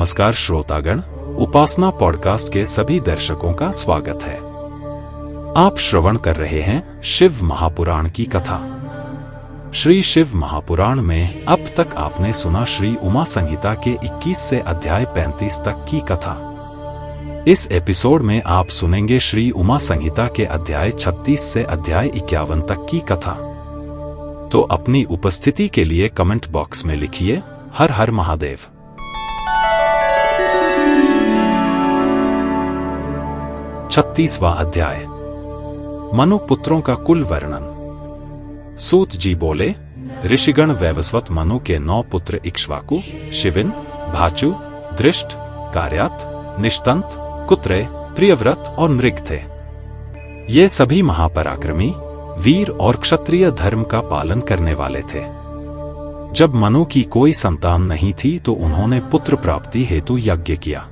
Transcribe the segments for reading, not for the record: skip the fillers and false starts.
नमस्कार श्रोतागण, उपासना पॉडकास्ट के सभी दर्शकों का स्वागत है। आप श्रवण कर रहे हैं शिव महापुराण की कथा। श्री शिव महापुराण में अब तक आपने सुना श्री उमा संहिता के 21 से अध्याय 35 तक की कथा। इस एपिसोड में आप सुनेंगे श्री उमा संहिता के अध्याय 36 से अध्याय 51 तक की कथा। तो अपनी उपस्थिति के लिए कमेंट बॉक्स में लिखिए हर हर महादेव। 36वां अध्याय। मनु पुत्रों का कुल वर्णन। सूत जी बोले, ऋषिगण वैवस्वत मनु के 9 पुत्र इक्ष्वाकु, शिविन, भाचु, दृष्ट, कार्यात, निष्तंत, कुत्रे, प्रियव्रत और मृग थे। ये सभी महापराक्रमी, वीर और क्षत्रिय धर्म का पालन करने वाले थे। जब मनु की कोई संतान नहीं थी तो उन्होंने पुत्र प्राप्ति हेतु यज्ञ किया।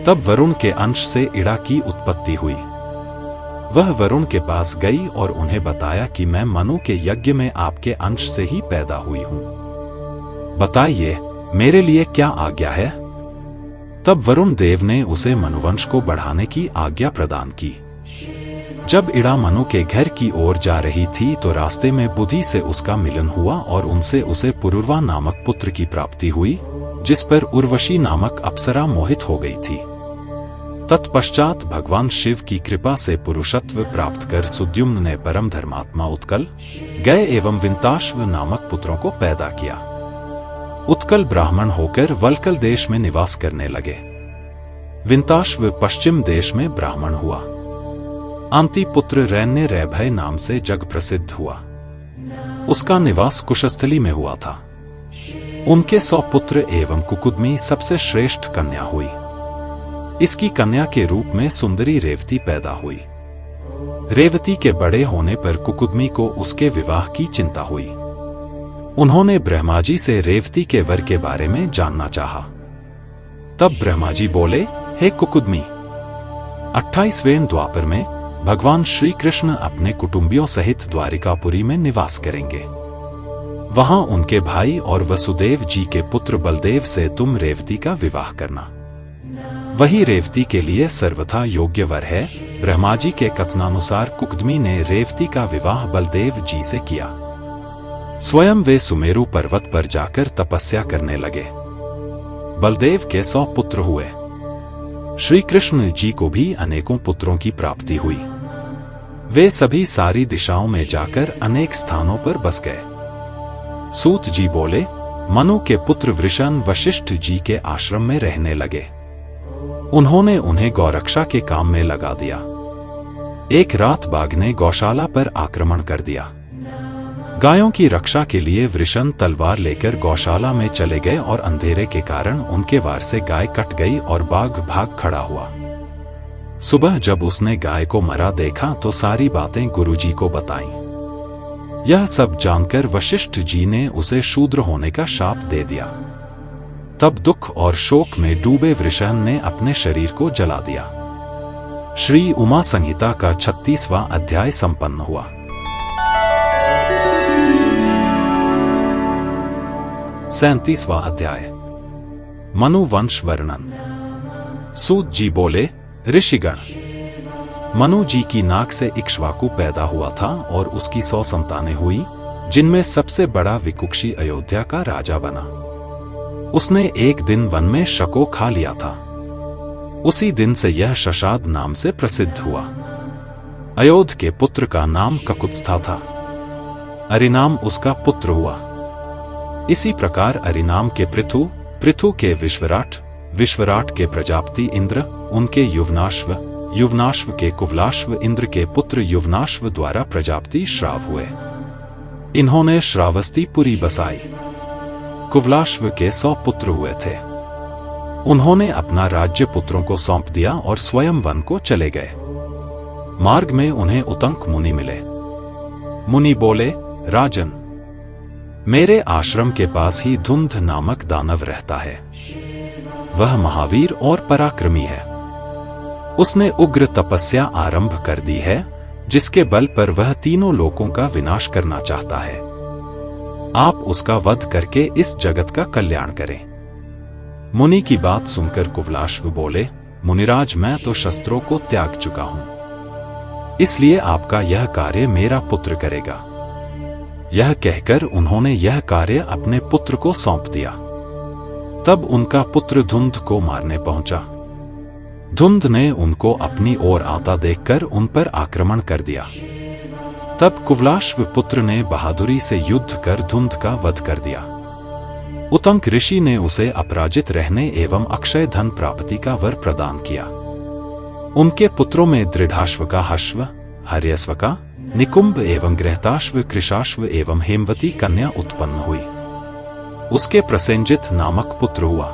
तब वरुण के अंश से इड़ा की उत्पत्ति हुई। वह वरुण के पास गई और उन्हें बताया कि मैं मनु के यज्ञ में आपके अंश से ही पैदा हुई हूं। बताइए, मेरे लिए क्या आज्ञा है? तब वरुण देव ने उसे मनुवंश को बढ़ाने की आज्ञा प्रदान की। जब इड़ा मनु के घर की ओर जा रही थी तो रास्ते में बुधि से उसका मिलन हुआ और उनसे उसे पुरुरवा नामक पुत्र की प्राप्ति हुई, जिस पर उर्वशी नामक अप्सरा मोहित हो गई थी। तत्पश्चात भगवान शिव की कृपा से पुरुषत्व प्राप्त कर सुद्युम्न ने परम धर्मात्मा उत्कल, गय एवं विंताश्व नामक पुत्रों को पैदा किया। उत्कल ब्राह्मण होकर वल्कल देश में निवास करने लगे। विंताश्व पश्चिम देश में ब्राह्मण हुआ। अंति पुत्र रैन्य रैभय नाम से जग प्रसिद्ध हुआ। उसका निवास कुशस्थली में हुआ था। उनके 100 पुत्र एवं कुकुदमी सबसे श्रेष्ठ कन्या हुई। इसकी कन्या के रूप में सुंदरी रेवती पैदा हुई। रेवती के बड़े होने पर कुकुदमी को उसके विवाह की चिंता हुई। उन्होंने ब्रह्मा जी से रेवती के वर के बारे में जानना चाहा। तब ब्रह्मा जी बोले, हे कुकुदमी, 28वें द्वापर में भगवान श्री कृष्ण अपने कुटुंबियों सहित द्वारिकापुरी में निवास करेंगे। वहां उनके भाई और वसुदेव जी के पुत्र बलदेव से तुम रेवती का विवाह करना। वही रेवती के लिए सर्वथा योग्य वर है। ब्रह्मा जी के कथनानुसार कुकुदमी ने रेवती का विवाह बलदेव जी से किया। स्वयं वे सुमेरु पर्वत पर जाकर तपस्या करने लगे। बलदेव के 100 पुत्र हुए। श्री कृष्ण जी को भी अनेकों पुत्रों की प्राप्ति हुई। वे सभी सारी दिशाओं में जाकर अनेक स्थानों पर बस गए। सूत जी बोले, मनु के पुत्र वृषण वशिष्ठ जी के आश्रम में रहने लगे। उन्होंने उन्हें गौरक्षा के काम में लगा दिया। एक रात बाघ ने गौशाला पर आक्रमण कर दिया। गायों की रक्षा के लिए वृषण तलवार लेकर गौशाला में चले गए और अंधेरे के कारण उनके वार से गाय कट गई और बाघ भाग खड़ा हुआ। सुबह जब उसने गाय को मरा देखा तो सारी बातें गुरुजी को बताईं। यह सब जानकर वशिष्ठ जी ने उसे शूद्र होने का शाप दे दिया। तब दुख और शोक में डूबे वृषण ने अपने शरीर को जला दिया। श्री उमा संहिता का 36वां अध्याय संपन्न हुआ। सैंतीसवां अध्याय। मनु वंश वर्णन। सूत जी बोले, ऋषिगण, मनु जी की नाक से इक्ष्वाकु पैदा हुआ था और उसकी 100 संतानें हुई, जिनमें सबसे बड़ा विकुक्षी अयोध्या का राजा बना। उसने एक दिन वन में शको खा लिया था। उसी दिन से यह शशाद नाम से प्रसिद्ध हुआ। अयोध के पुत्र का नाम ककुत्स्था था। अरिनाम उसका पुत्र हुआ। इसी प्रकार अरिनाम के पृथु, पृथु के विश्वराट, विश्वराट के प्रजापति इंद्र, उनके युवनाश्व, युवनाश्व के कुवलाश्व, इंद्र के पुत्र युवनाश्व द्वारा प्रजापति श्राव हुए। इन्होंने श्रावस्ती पुरी बसाई। कुवलाश्व के 100 पुत्र हुए थे। उन्होंने अपना राज्य पुत्रों को सौंप दिया और स्वयं वन को चले गए। मार्ग में उन्हें उतंक मुनि मिले। मुनि बोले, राजन, मेरे आश्रम के पास ही धुंध नामक दानव रहता है। वह महावीर और पराक्रमी है। उसने उग्र तपस्या आरंभ कर दी है, जिसके बल पर वह तीनों लोकों का विनाश करना चाहता है। आप उसका वध करके इस जगत का कल्याण करें। मुनि की बात सुनकर कुवलाश्व बोले, मुनिराज, मैं तो शस्त्रों को त्याग चुका हूं, इसलिए आपका यह कार्य मेरा पुत्र करेगा। यह कहकर उन्होंने यह कार्य अपने पुत्र को सौंप दिया। तब उनका पुत्र धुंध को मारने पहुंचा। धुंध ने उनको अपनी ओर आता देखकर उन पर आक्रमण कर दिया। तब कुवलाश्व पुत्र ने बहादुरी से युद्ध कर धुंध का वध कर दिया। उतंक ऋषि ने उसे अपराजित रहने एवं अक्षय धन प्राप्ति का वर प्रदान किया। उनके पुत्रों में दृढ़ाश्व का हश्व, हर्यश्व का निकुंभ एवं गृहताश्व, कृशाश्व एवं हेमवती कन्या उत्पन्न हुई। उसके प्रसेंजित नामक पुत्र हुआ।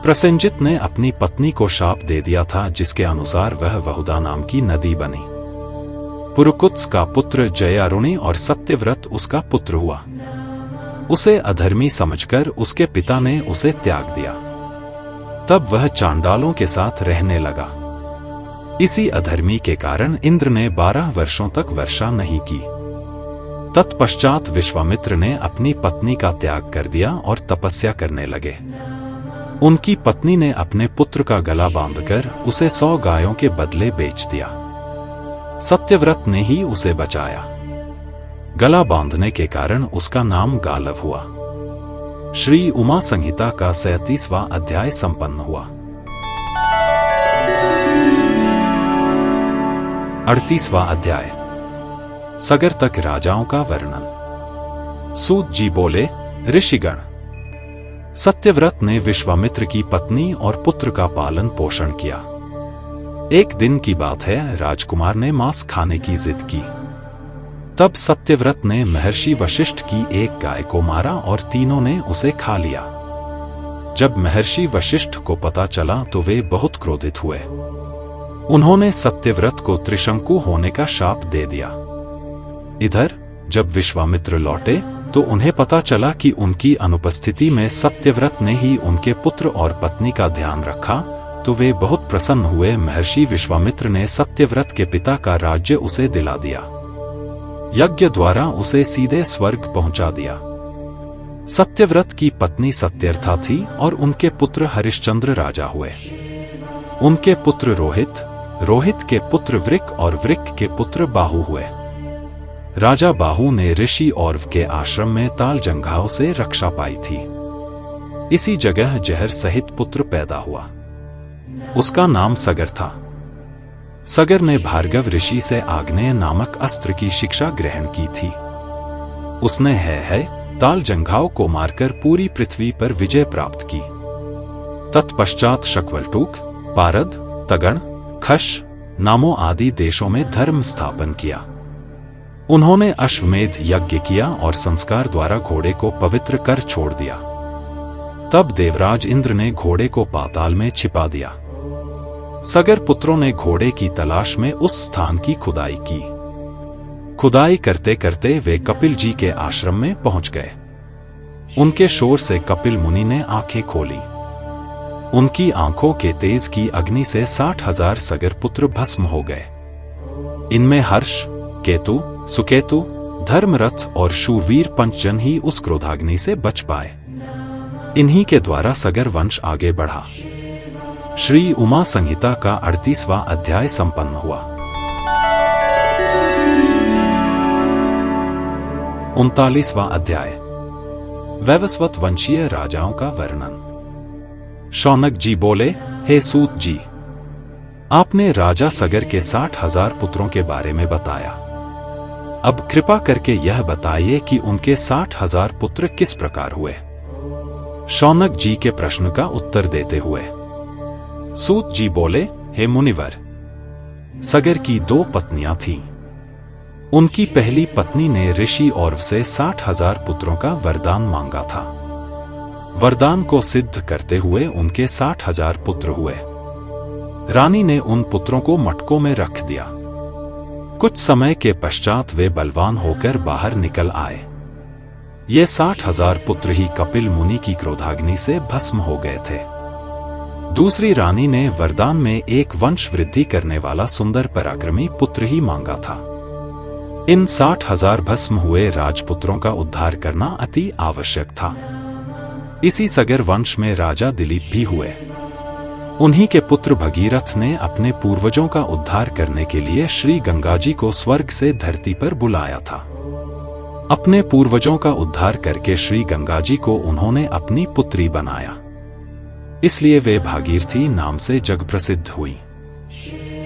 प्रसेंजित ने अपनी पत्नी को शाप दे दिया था, जिसके अनुसार वह वहुदा नाम की नदी बनी। पुरुकुत्स का पुत्र जयारुणी और सत्यव्रत उसका पुत्र हुआ। उसे अधर्मी समझकर उसके पिता ने उसे त्याग दिया। तब वह चांडालों के साथ रहने लगा। इसी अधर्मी के कारण इंद्र ने 12 वर्षों तक वर्षा नहीं की। तत्पश्चात विश्वामित्र ने अपनी पत्नी का त्याग कर दिया और तपस्या करने लगे। उनकी पत्नी ने अपने पुत्र का गला बांधकर उसे 100 गायों के बदले बेच दिया। सत्यव्रत ने ही उसे बचाया। गला बांधने के कारण उसका नाम गालव हुआ। श्री उमा संहिता का 37वां अध्याय संपन्न हुआ। 38वां अध्याय, सगर तक राजाओं का वर्णन। सूत जी बोले, ऋषिगण, सत्यव्रत ने विश्वामित्र की पत्नी और पुत्र का पालन पोषण किया। एक दिन की बात है, राजकुमार ने मांस खाने की जिद की। तब सत्यव्रत ने महर्षि वशिष्ठ की एक गाय को मारा और तीनों ने उसे खा लिया। जब महर्षि वशिष्ठ को पता चला तो वे बहुत क्रोधित हुए। उन्होंने सत्यव्रत को त्रिशंकु होने का शाप दे दिया। इधर जब विश्वामित्र लौटे तो उन्हें पता चला कि उनकी अनुपस्थिति में सत्यव्रत ने ही उनके पुत्र और पत्नी का ध्यान रखा, तो वे बहुत प्रसन्न हुए। महर्षि विश्वामित्र ने सत्यव्रत के पिता का राज्य उसे दिला दिया। यज्ञ द्वारा उसे सीधे स्वर्ग पहुंचा दिया। सत्यव्रत की पत्नी सत्यर्था थी और उनके पुत्र हरिश्चंद्र राजा हुए। उनके पुत्र रोहित, रोहित के पुत्र वृक और वृक के पुत्र बाहु हुए। राजा बाहु ने ऋषि औरव के आश्रम में ताल जंघाओं से रक्षा पाई थी। इसी जगह जहर सहित पुत्र पैदा हुआ। उसका नाम सगर था। सगर ने भार्गव ऋषि से आग्नेय नामक अस्त्र की शिक्षा ग्रहण की थी। उसने है ताल जंघाओं को मारकर पूरी पृथ्वी पर विजय प्राप्त की। तत्पश्चात शकवलटूक, पारद, तगण, खश नामों आदि देशों में धर्म स्थापन किया। उन्होंने अश्वमेध यज्ञ किया और संस्कार द्वारा घोड़े को पवित्र कर छोड़ दिया। तब देवराज इंद्र ने घोड़े को पाताल में छिपा दिया। सगर पुत्रों ने घोड़े की तलाश में उस स्थान की खुदाई की। खुदाई करते करते वे कपिल जी के आश्रम में पहुंच गए। उनके शोर से कपिल मुनि ने आंखें खोली। उनकी आंखों के तेज की अग्नि से 60,000 सगर पुत्र भस्म हो गए। इनमें हर्ष, केतु, सुकेतु, धर्मरथ और शूरवीर पंचजन ही उस क्रोधाग्नि से बच पाए। इन्हीं के द्वारा सगर वंश आगे बढ़ा। श्री उमा संहिता का 38वां अध्याय संपन्न हुआ। 39वां अध्याय, वैवस्वत वंशीय राजाओं का वर्णन। शौनक जी बोले, हे सूत जी, आपने राजा सगर के 60,000 पुत्रों के बारे में बताया। अब कृपा करके यह बताइए कि उनके 60,000 पुत्र किस प्रकार हुए। शौनक जी के प्रश्न का उत्तर देते हुए सूत जी बोले, हे मुनिवर, सगर की 2 पत्नियां थीं। उनकी पहली पत्नी ने ऋषि औरव से 60,000 पुत्रों का वरदान मांगा था। वरदान को सिद्ध करते हुए उनके 60,000 पुत्र हुए। रानी ने उन पुत्रों को मटकों में रख दिया। कुछ समय के पश्चात वे बलवान होकर बाहर निकल आए। ये 60,000 पुत्र ही कपिल मुनि की क्रोधाग्नि से भस्म हो गए थे। दूसरी रानी ने वरदान में एक वंश वृद्धि करने वाला सुंदर पराक्रमी पुत्र ही मांगा था। इन 60,000 भस्म हुए राजपुत्रों का उद्धार करना अति आवश्यक था। इसी सगर वंश में राजा दिलीप भी हुए। उन्हीं के पुत्र भगीरथ ने अपने पूर्वजों का उद्धार करने के लिए श्री गंगा जी को स्वर्ग से धरती पर बुलाया था। अपने पूर्वजों का उद्धार करके श्री गंगा जी को उन्होंने अपनी पुत्री बनाया, इसलिए वे भागीरथी नाम से जग प्रसिद्ध हुई।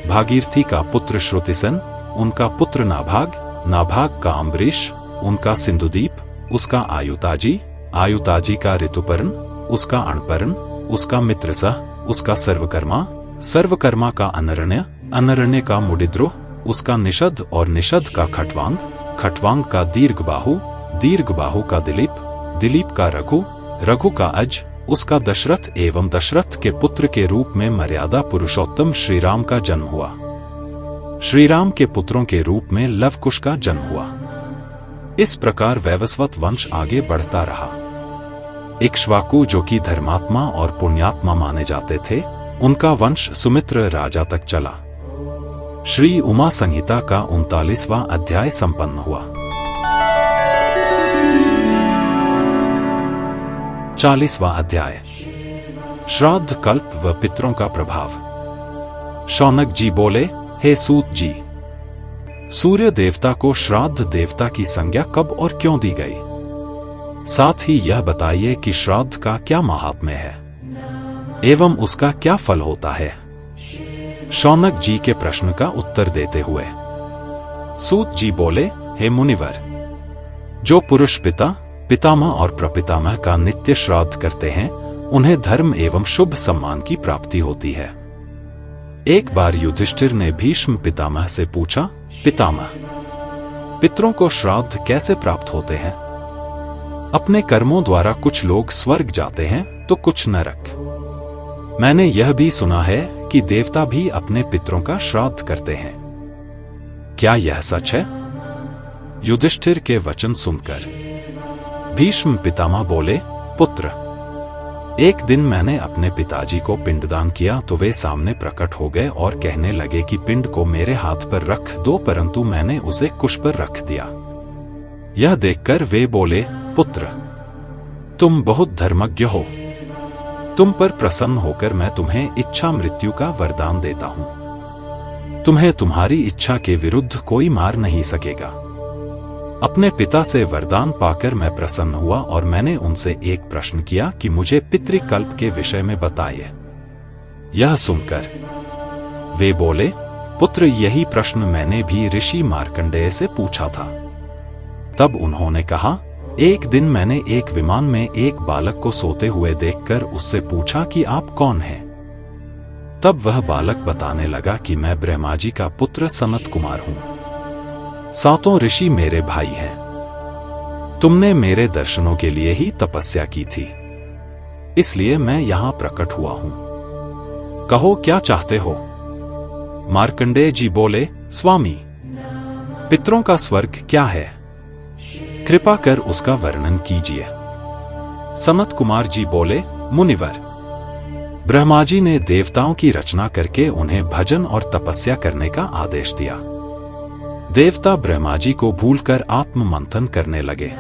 भागीरथी का पुत्र श्रुतिसेन, उनका पुत्र नाभाग, नाभाग का अम्बरीश, उनका सिंधुदीप, उसका आयुताजी, आयुताजी का ऋतुपर्ण, उसका अणपर्ण, उसका मित्रसह, उसका सर्वकर्मा, सर्वकर्मा का अनरण्य, अनरण्य का मुडिद्रोह, उसका निषद और निषद का खटवांग, खटवांग का दीर्घबाहु, दीर्घबाहु का दिलीप, दिलीप का रघु, रघु का अज, उसका दशरथ एवं दशरथ के पुत्र के रूप में मर्यादा पुरुषोत्तम श्रीराम का जन्म हुआ। श्रीराम के पुत्रों के रूप में लवकुश का जन्म हुआ। इस प्रकार वैवस्वत वंश आगे बढ़ता रहा। इक्ष्वाकु, जो कि धर्मात्मा और पुण्यात्मा माने जाते थे, उनका वंश सुमित्र राजा तक चला। श्री उमा संहिता का 39वां अध्याय संपन्न हुआ। 40वां अध्याय, श्राद्ध कल्प व पितरों का प्रभाव। शौनक जी बोले, हे सूत जी, सूर्य देवता को श्राद्ध देवता की संज्ञा कब और क्यों दी गई? साथ ही यह बताइए कि श्राद्ध का क्या महात्म्य है एवं उसका क्या फल होता है। शौनक जी के प्रश्न का उत्तर देते हुए सूत जी बोले, हे मुनिवर, जो पुरुष पिता, पितामह और प्रपितामह का नित्य श्राद्ध करते हैं, उन्हें धर्म एवं शुभ सम्मान की प्राप्ति होती है। एक बार युधिष्ठिर ने भीष्म पितामह से पूछा, पितामह, पितरों को श्राद्ध कैसे प्राप्त होते हैं? अपने कर्मों द्वारा कुछ लोग स्वर्ग जाते हैं तो कुछ नरक। मैंने यह भी सुना है कि देवता भी अपने पितरों का श्राद्ध करते हैं। क्या यह सच है? युधिष्ठिर के वचन सुनकर भीष्म पितामह बोले, पुत्र, एक दिन मैंने अपने पिताजी को पिंडदान किया तो वे सामने प्रकट हो गए और कहने लगे कि पिंड को मेरे हाथ पर रख दो, परंतु मैंने उसे कुश पर रख दिया। यह देखकर वे बोले, पुत्र, तुम बहुत धर्मज्ञ हो, तुम पर प्रसन्न होकर मैं तुम्हें इच्छा मृत्यु का वरदान देता हूं। तुम्हें तुम्हारी इच्छा के विरुद्ध कोई मार नहीं सकेगा। अपने पिता से वरदान पाकर मैं प्रसन्न हुआ और मैंने उनसे एक प्रश्न किया कि मुझे पितृकल्प के विषय में बताइए। यह सुनकर वे बोले, पुत्र, यही प्रश्न मैंने भी ऋषि मार्कंडेय से पूछा था। तब उन्होंने कहा, एक दिन मैंने एक विमान में एक बालक को सोते हुए देखकर उससे पूछा कि आप कौन हैं? तब वह बालक बताने लगा कि मैं ब्रह्मा जी का पुत्र सनत कुमार हूं। 7 ऋषि मेरे भाई हैं। तुमने मेरे दर्शनों के लिए ही तपस्या की थी, इसलिए मैं यहां प्रकट हुआ हूं। कहो, क्या चाहते हो? मार्कंडेय जी बोले, स्वामी, पितरों का स्वर्ग क्या है? कृपा कर उसका वर्णन कीजिए। सनत कुमार जी बोले, मुनिवर, ब्रह्मा जी ने देवताओं की रचना करके उन्हें भजन और तपस्या करने का आदेश दिया। देवता ब्रह्मा जी को भूलकर आत्म मंथन करने लगे।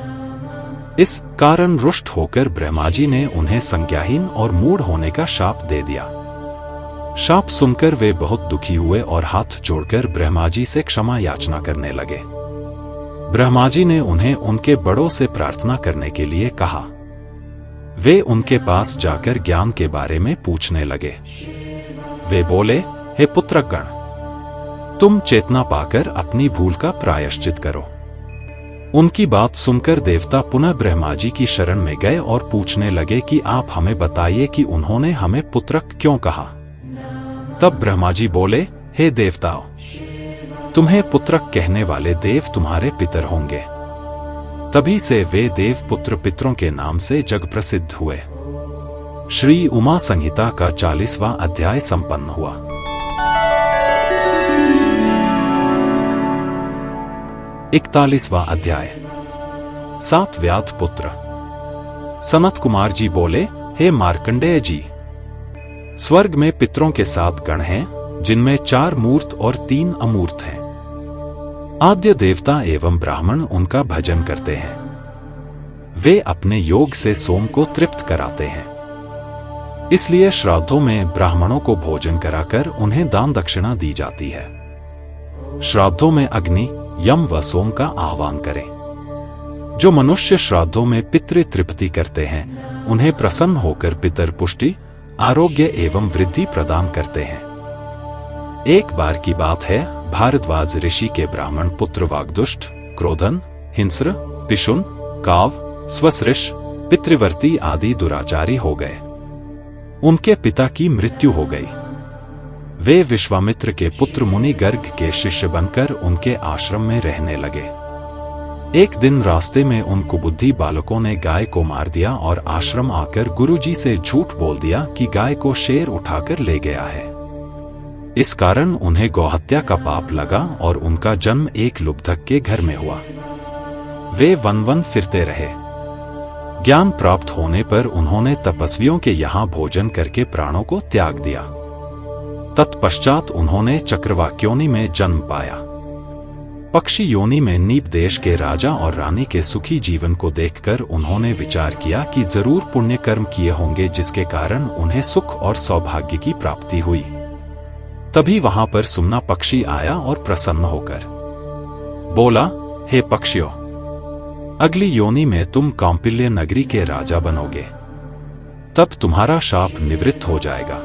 इस कारण रुष्ट होकर ब्रह्मा जी ने उन्हें संज्ञाहीन और मूढ़ होने का शाप दे दिया। शाप सुनकर वे बहुत दुखी हुए और हाथ जोड़कर ब्रह्मा जी से क्षमा याचना करने लगे। ब्रह्मा जी ने उन्हें उनके बड़ों से प्रार्थना करने के लिए कहा। वे उनके पास जाकर ज्ञान के बारे में पूछने लगे। वे बोले, हे पुत्रगण, तुम चेतना पाकर अपनी भूल का प्रायश्चित करो। उनकी बात सुनकर देवता पुनः ब्रह्मा जी की शरण में गए और पूछने लगे कि आप हमें बताइए कि उन्होंने हमें पुत्रक क्यों कहा। तब ब्रह्मा जी बोले, हे देवताओं, तुम्हें पुत्रक कहने वाले देव तुम्हारे पितर होंगे। तभी से वे देव पुत्र पितरों के नाम से जग प्रसिद्ध हुए। श्री उमा संहिता का 40वां अध्याय संपन्न हुआ। 41वां अध्याय, 7 व्याध पुत्र। सनत कुमार जी बोले, हे मार्कंडेय जी, स्वर्ग में पितरों के 7 गण हैं, जिनमें 4 मूर्त और 3 अमूर्त हैं। आद्य देवता एवं ब्राह्मण उनका भजन करते हैं। वे अपने योग से सोम को तृप्त कराते हैं। इसलिए श्राद्धों में ब्राह्मणों को भोजन कराकर उन्हें दान दक्षिणा दी जाती है। श्राद्धों में अग्नि, यम व सोम का आह्वान करें। जो मनुष्य श्राद्धों में पितृ तृप्ति करते हैं, उन्हें प्रसन्न होकर पितर पुष्टि, आरोग्य एवं वृद्धि प्रदान करते हैं। एक बार की बात है, भारद्वाज ऋषि के ब्राह्मण पुत्र वाग्दुष्ट, क्रोधन, हिंस्र, पिशुन, काव, स्वसृष, पितृवर्ती आदि दुराचारी हो गए। उनके पिता की मृत्यु हो गई। वे विश्वामित्र के पुत्र मुनि गर्ग के शिष्य बनकर उनके आश्रम में रहने लगे। एक दिन रास्ते में उन कुबुद्धि बालकों ने गाय को मार दिया और आश्रम आकर गुरुजी से झूठ बोल दिया कि गाय को शेर उठाकर ले गया है। इस कारण उन्हें गौहत्या का पाप लगा और उनका जन्म एक लुब्धक के घर में हुआ। वे वन फिरते रहे। ज्ञान प्राप्त होने पर उन्होंने तपस्वियों के यहाँ भोजन करके प्राणों को त्याग दिया। तत्पश्चात उन्होंने चक्रवाक्योनि में जन्म पाया। पक्षी योनि में नीप देश के राजा और रानी के सुखी जीवन को देखकर उन्होंने विचार किया कि जरूर पुण्य कर्म किए होंगे, जिसके कारण उन्हें सुख और सौभाग्य की प्राप्ति हुई। तभी वहां पर सुमना पक्षी आया और प्रसन्न होकर बोला, हे पक्षियों, अगली योनि में तुम कौंपिल्य नगरी के राजा बनोगे। तब तुम्हारा शाप निवृत्त हो जाएगा।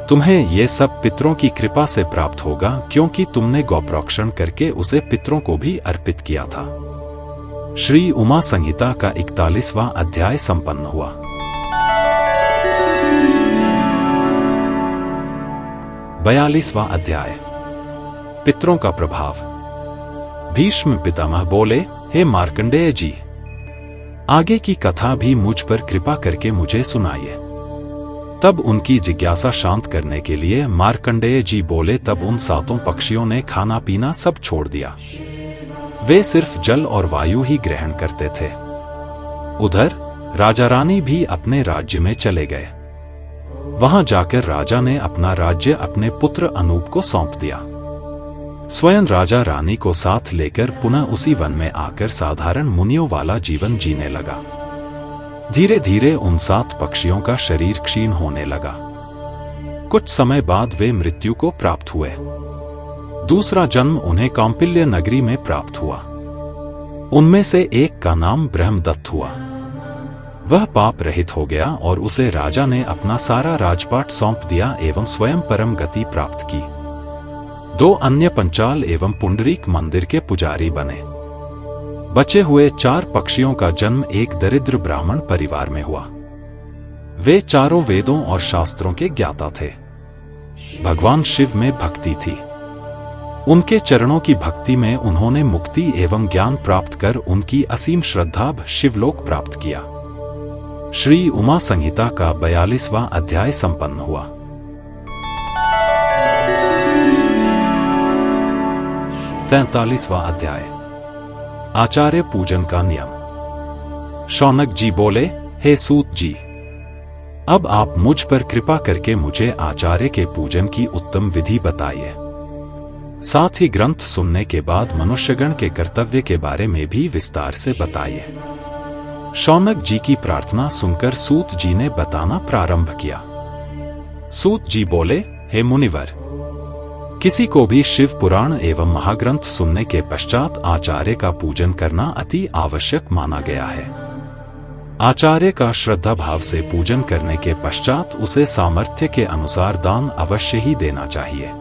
तुम्हें ये सब पितरों की कृपा से प्राप्त होगा, क्योंकि तुमने गौप्रोक्षण करके उसे पितरों को भी अर्पित किया था। श्री उमा संहिता का 41वां अध्याय संपन्न हुआ। बयालीसवां अध्याय, पितरों का प्रभाव। भीष्म पितामह बोले, हे मार्कंडेय जी, आगे की कथा भी मुझ पर कृपा करके मुझे सुनाइए। तब उनकी जिज्ञासा शांत करने के लिए मार्कंडेय जी बोले, तब उन सातों पक्षियों ने खाना पीना सब छोड़ दिया। वे सिर्फ जल और वायु ही ग्रहण करते थे। उधर राजा रानी भी अपने राज्य में चले गए। वहां जाकर राजा ने अपना राज्य अपने पुत्र अनूप को सौंप दिया। स्वयं राजा रानी को साथ लेकर पुनः उसी वन में आकर साधारण मुनियों वाला जीवन जीने लगा। धीरे धीरे उन 7 पक्षियों का शरीर क्षीण होने लगा। कुछ समय बाद वे मृत्यु को प्राप्त हुए। दूसरा जन्म उन्हें कौंपिल्य नगरी में प्राप्त हुआ। उनमें से एक का नाम ब्रह्मदत्त हुआ। वह पाप रहित हो गया और उसे राजा ने अपना सारा राजपाट सौंप दिया एवं स्वयं परम गति प्राप्त की। 2 अन्य पंचाल एवं पुंडरीक मंदिर के पुजारी बने। बचे हुए 4 पक्षियों का जन्म एक दरिद्र ब्राह्मण परिवार में हुआ। वे चारों वेदों और शास्त्रों के ज्ञाता थे। भगवान शिव में भक्ति थी। उनके चरणों की भक्ति में उन्होंने मुक्ति एवं ज्ञान प्राप्त कर उनकी असीम श्रद्धा शिवलोक प्राप्त किया। श्री उमा संहिता का 42वां अध्याय संपन्न हुआ। तैंतालीसवां अध्याय, आचार्य पूजन का नियम। शौनक जी बोले, हे सूत जी, अब आप मुझ पर कृपा करके मुझे आचार्य के पूजन की उत्तम विधि बताइए। साथ ही ग्रंथ सुनने के बाद मनुष्यगण के कर्तव्य के बारे में भी विस्तार से बताइए। शौनक जी की प्रार्थना सुनकर सूत जी ने बताना प्रारंभ किया। सूत जी बोले, हे मुनिवर, किसी को भी शिव पुराण एवं महाग्रंथ सुनने के पश्चात आचार्य का पूजन करना अति आवश्यक माना गया है। आचार्य का श्रद्धा भाव से पूजन करने के पश्चात उसे सामर्थ्य के अनुसार दान अवश्य ही देना चाहिए।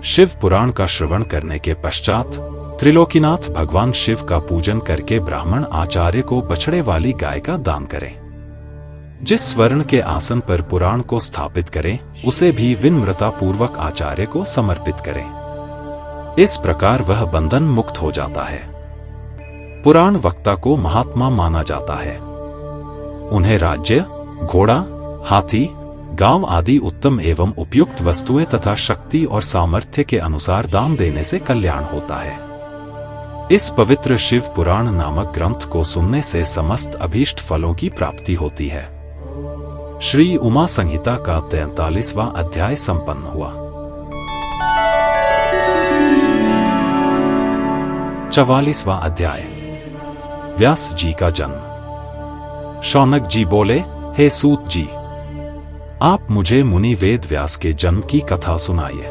शिव पुराण का श्रवण करने के पश्चात त्रिलोकीनाथ भगवान शिव का पूजन करके ब्राह्मण आचार्य को बछड़े वाली गाय का दान करें। जिस स्वर्ण के आसन पर पुराण को स्थापित करें, उसे भी विनम्रता पूर्वक आचार्य को समर्पित करें। इस प्रकार वह बंधन मुक्त हो जाता है। पुराण वक्ता को महात्मा माना जाता है। उन्हें राज्य, घोड़ा, हाथी, गांव आदि उत्तम एवं उपयुक्त वस्तुएं तथा शक्ति और सामर्थ्य के अनुसार दान देने से कल्याण होता है। इस पवित्र शिव पुराण नामक ग्रंथ को सुनने से समस्त अभीष्ट फलों की प्राप्ति होती है। श्री उमा संहिता का 43वां अध्याय संपन्न हुआ। 44वां अध्याय, व्यास जी का जन्म। शौनक जी बोले, हे सूत जी, आप मुझे मुनि वेद व्यास के जन्म की कथा सुनाइए।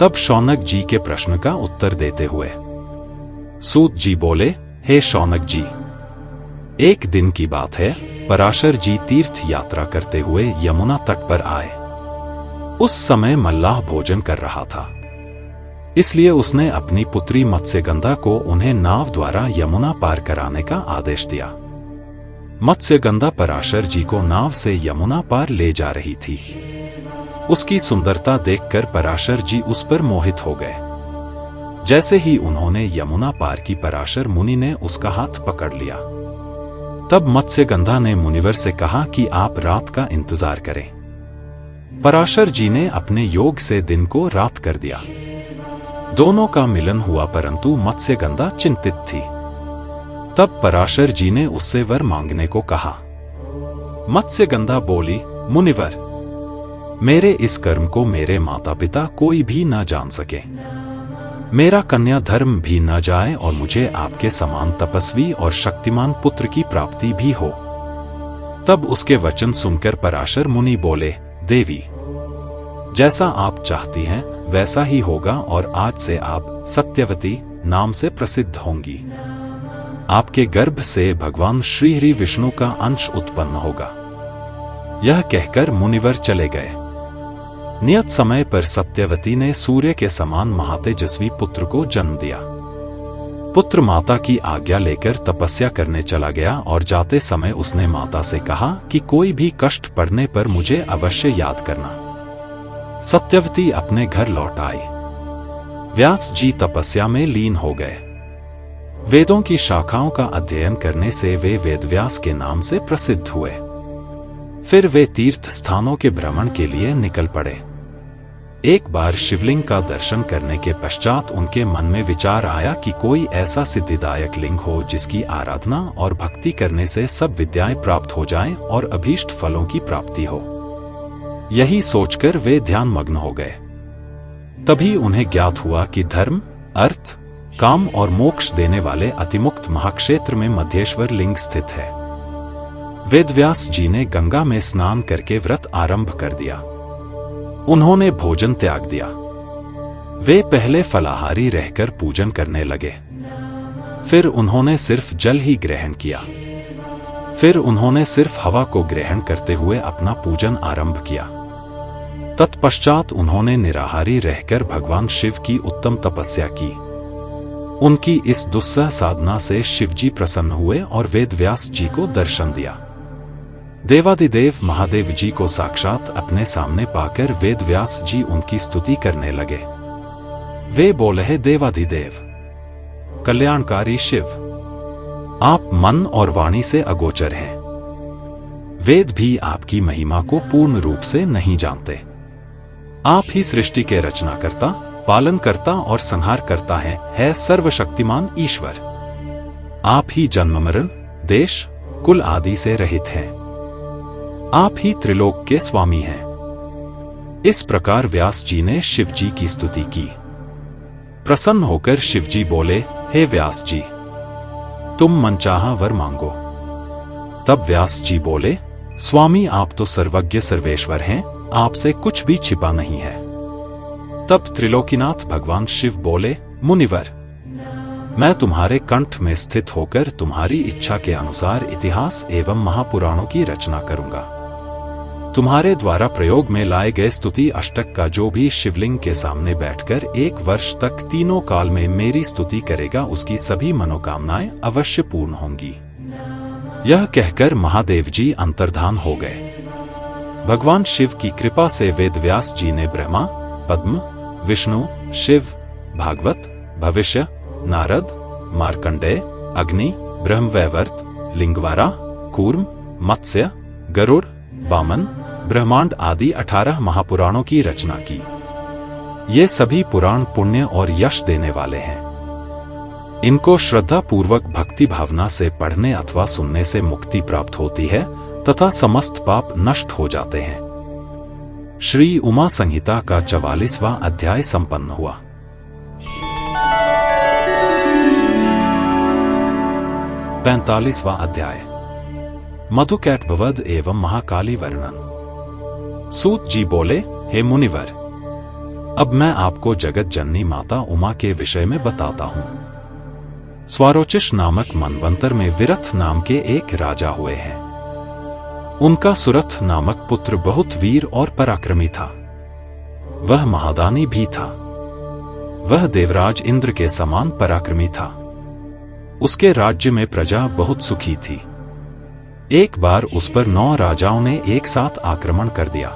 तब शौनक जी के प्रश्न का उत्तर देते हुए सूत जी बोले, हे शौनक जी, एक दिन की बात है, पराशर जी तीर्थ यात्रा करते हुए यमुना तट पर आए। उस समय मल्लाह भोजन कर रहा था, इसलिए उसने अपनी पुत्री मत्स्यगंधा को उन्हें नाव द्वारा यमुना पार कराने का आदेश दिया। मत्स्यगंधा पराशर जी को नाव से यमुना पार ले जा रही थी। उसकी सुंदरता देखकर पराशर जी उस पर मोहित हो गए। जैसे ही उन्होंने यमुना पार की, पराशर मुनि ने उसका हाथ पकड़ लिया। तब मत्स्यगंधा ने मुनिवर से कहा कि आप रात का इंतजार करें। पराशर जी ने अपने योग से दिन को रात कर दिया। दोनों का मिलन हुआ, परंतु मत्स्यगंधा चिंतित थी। तब पराशर जी ने उससे वर मांगने को कहा। मत्स्यगंधा बोली, मुनिवर, मेरे इस कर्म को मेरे माता पिता कोई भी न जान सके, मेरा कन्या धर्म भी न जाए और मुझे आपके समान तपस्वी और शक्तिमान पुत्र की प्राप्ति भी हो। तब उसके वचन सुनकर पराशर मुनि बोले, देवी, जैसा आप चाहती हैं वैसा ही होगा और आज से आप सत्यवती नाम से प्रसिद्ध होंगी। आपके गर्भ से भगवान श्री हरि विष्णु का अंश उत्पन्न होगा। यह कहकर मुनिवर चले गए। नियत समय पर सत्यवती ने सूर्य के समान महातेजस्वी पुत्र को जन्म दिया। पुत्र माता की आज्ञा लेकर तपस्या करने चला गया और जाते समय उसने माता से कहा कि कोई भी कष्ट पड़ने पर मुझे अवश्य याद करना। सत्यवती अपने घर लौट आई। व्यास जी तपस्या में लीन हो गए। वेदों की शाखाओं का अध्ययन करने से वे वेदव्यास के नाम से प्रसिद्ध हुए। फिर वे तीर्थ स्थानों के भ्रमण के लिए निकल पड़े। एक बार शिवलिंग का दर्शन करने के पश्चात उनके मन में विचार आया कि कोई ऐसा सिद्धिदायक लिंग हो जिसकी आराधना और भक्ति करने से सब विद्याएं प्राप्त हो जाएं और अभीष्ट फलों की प्राप्ति हो। यही सोचकर वे ध्यान मग्न हो गए। तभी उन्हें ज्ञात हुआ कि धर्म, अर्थ, काम और मोक्ष देने वाले अतिमुक्त महाक्षेत्र में मध्येश्वर लिंग स्थित है। वेदव्यास जी ने गंगा में स्नान करके व्रत आरंभ कर दिया। उन्होंने भोजन त्याग दिया। वे पहले फलाहारी रहकर पूजन करने लगे। फिर उन्होंने सिर्फ जल ही ग्रहण किया। फिर उन्होंने सिर्फ हवा को ग्रहण करते हुए अपना पूजन आरंभ किया। तत्पश्चात उन्होंने निराहारी रहकर भगवान शिव की उत्तम तपस्या की। उनकी इस दुस्सह साधना से शिवजी प्रसन्न हुए और वेदव्यास जी को दर्शन दिया। देवादिदेव महादेव जी को साक्षात अपने सामने पाकर वेदव्यास जी उनकी स्तुति करने लगे। वे बोले, हे देवाधिदेव, कल्याणकारी शिव, आप मन और वाणी से अगोचर हैं। वेद भी आपकी महिमा को पूर्ण रूप से नहीं जानते। आप ही सृष्टि के रचनाकर्ता, पालनकर्ता और संहार करता है सर्वशक्तिमान ईश्वर। आप ही जन्म मरण, देश, कुल आदि से रहित हैं। आप ही त्रिलोक के स्वामी हैं। इस प्रकार व्यास जी ने शिव जी की स्तुति की। प्रसन्न होकर शिव जी बोले, हे व्यास जी, तुम मनचाहा वर मांगो। तब व्यास जी बोले, स्वामी, आप तो सर्वज्ञ सर्वेश्वर हैं, आपसे कुछ भी छिपा नहीं है। तब त्रिलोकीनाथ भगवान शिव बोले, मुनिवर, मैं तुम्हारे कंठ में स्थित होकर तुम्हारी इच्छा के अनुसार इतिहास एवं महापुराणों की रचना करूंगा। तुम्हारे द्वारा प्रयोग में लाए गए स्तुति अष्टक का जो भी शिवलिंग के सामने बैठकर 1 वर्ष तक तीनों काल में मेरी स्तुति करेगा, उसकी सभी मनोकामनाएं अवश्य पूर्ण होंगी। यह कहकर महादेव जी अंतर्धान हो गए। भगवान शिव की कृपा से वेदव्यास जी ने ब्रह्मा, पद्म, विष्णु, शिव, भागवत, भविष्य, नारद, मार्कंडेय, अग्नि, ब्रह्मवैवर्त, लिंगवारा, कूर्म, मत्स्य, गरुड़, वामन, ब्रह्मांड आदि 18 महापुराणों की रचना की। ये सभी पुराण पुण्य और यश देने वाले हैं। इनको श्रद्धा पूर्वक भक्ति भावना से पढ़ने अथवा सुनने से मुक्ति प्राप्त होती है तथा समस्त पाप नष्ट हो जाते हैं। श्री उमा संहिता का 44वां अध्याय संपन्न हुआ। 45वां अध्याय मधुकैटभवध एवं महाकाली वर्णन। सूत जी बोले, हे मुनिवर, अब मैं आपको जगत जननी माता उमा के विषय में बताता हूं। स्वारोचिष नामक मनवंतर में विरथ नाम के एक राजा हुए हैं। उनका सुरथ नामक पुत्र बहुत वीर और पराक्रमी था। वह महादानी भी था। वह देवराज इंद्र के समान पराक्रमी था। उसके राज्य में प्रजा बहुत सुखी थी। एक बार उस पर 9 राजाओं ने एक साथ आक्रमण कर दिया।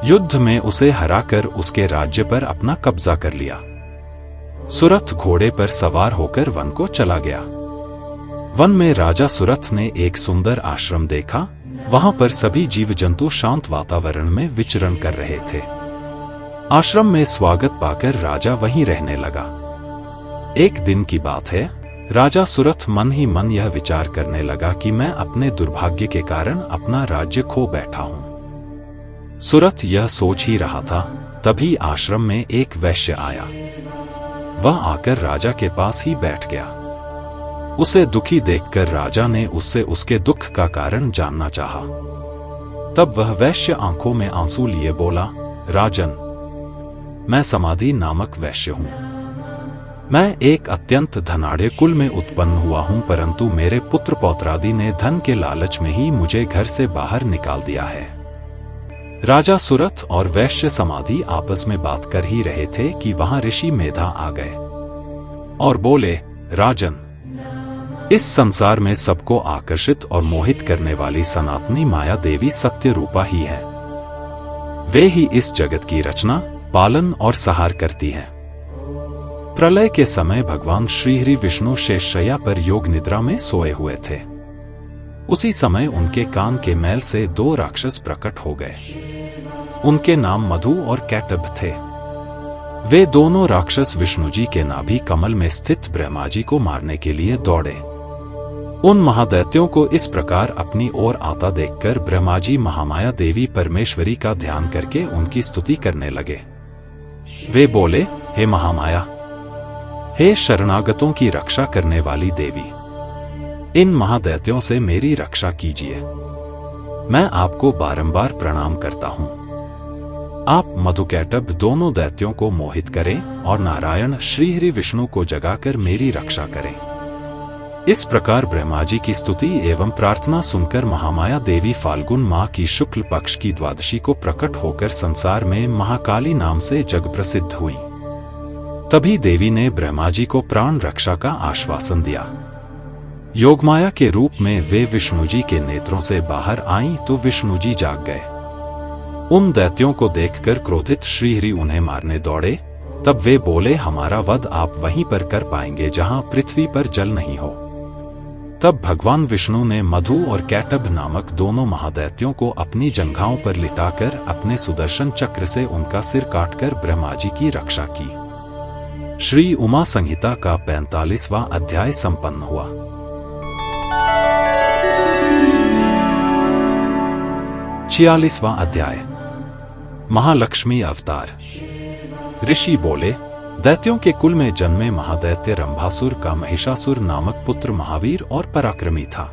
युद्ध में उसे हराकर उसके राज्य पर अपना कब्जा कर लिया। सुरथ घोड़े पर सवार होकर वन को चला गया। वन में राजा सुरथ ने एक सुंदर आश्रम देखा। वहां पर सभी जीव जंतु शांत वातावरण में विचरण कर रहे थे। आश्रम में स्वागत पाकर राजा वहीं रहने लगा। एक दिन की बात है, राजा सुरथ मन ही मन यह विचार करने लगा कि मैं अपने दुर्भाग्य के कारण अपना राज्य खो बैठा हूं। सुरथ यह सोच ही रहा था, तभी आश्रम में एक वैश्य आया। वह आकर राजा के पास ही बैठ गया। उसे दुखी देखकर राजा ने उससे उसके दुख का कारण जानना चाहा। तब वह वैश्य आंखों में आंसू लिए बोला, राजन, मैं समाधि नामक वैश्य हूं। मैं एक अत्यंत धनाढ़ कुल में उत्पन्न हुआ हूं, परंतु मेरे पुत्र पौत्रादि ने धन के लालच में ही मुझे घर से बाहर निकाल दिया है। राजा सुरथ और वैश्य समाधि आपस में बात कर ही रहे थे कि वहां ऋषि मेधा आ गए और बोले, राजन, इस संसार में सबको आकर्षित और मोहित करने वाली सनातनी माया देवी सत्य रूपा ही है। वे ही इस जगत की रचना, पालन और सहार करती हैं। प्रलय के समय भगवान श्री हरि विष्णु शेषशय्या पर योग निद्रा में सोए हुए थे। उसी समय उनके कान के मैल से 2 राक्षस प्रकट हो गए। उनके नाम मधु और कैटभ थे। वे दोनों राक्षस विष्णु जी के नाभि कमल में स्थित ब्रह्मा जी को मारने के लिए दौड़े। उन महादैत्यों को इस प्रकार अपनी ओर आता देखकर ब्रह्मा जी महामाया देवी परमेश्वरी का ध्यान करके उनकी स्तुति करने लगे। वे बोले, हे महामाया, हे शरणागतों की रक्षा करने वाली देवी, इन महादैत्यों से मेरी रक्षा कीजिए। मैं आपको बारंबार प्रणाम करता हूं। आप मधुकैटभ दोनों दैत्यों को मोहित करें और नारायण श्री हरि विष्णु को जगाकर मेरी रक्षा करें। इस प्रकार ब्रह्मा जी की स्तुति एवं प्रार्थना सुनकर महामाया देवी फाल्गुन माह की शुक्ल पक्ष की द्वादशी को प्रकट होकर संसार में महाकाली नाम से जग प्रसिद्ध हुई। तभी देवी ने ब्रह्मा जी को प्राण रक्षा का आश्वासन दिया। योगमाया के रूप में वे विष्णु जी के नेत्रों से बाहर आईं तो विष्णु जी जाग गए। उन दैत्यों को देखकर क्रोधित श्रीहरि उन्हें मारने दौड़े। तब वे बोले, हमारा वध आप वहीं पर कर पाएंगे जहां पृथ्वी पर जल नहीं हो। तब भगवान विष्णु ने मधु और कैटभ नामक दोनों महादैत्यों को अपनी जंघाओं पर लिटाकर अपने सुदर्शन चक्र से उनका सिर काटकर ब्रह्मा जी की रक्षा की। श्री उमा संहिता का 45वां अध्याय संपन्न हुआ। 46वां अध्याय महालक्ष्मी अवतार। ऋषि बोले, दैत्यों के कुल में जन्मे महादैत्य रंभासुर का महिषासुर नामक पुत्र महावीर और पराक्रमी था।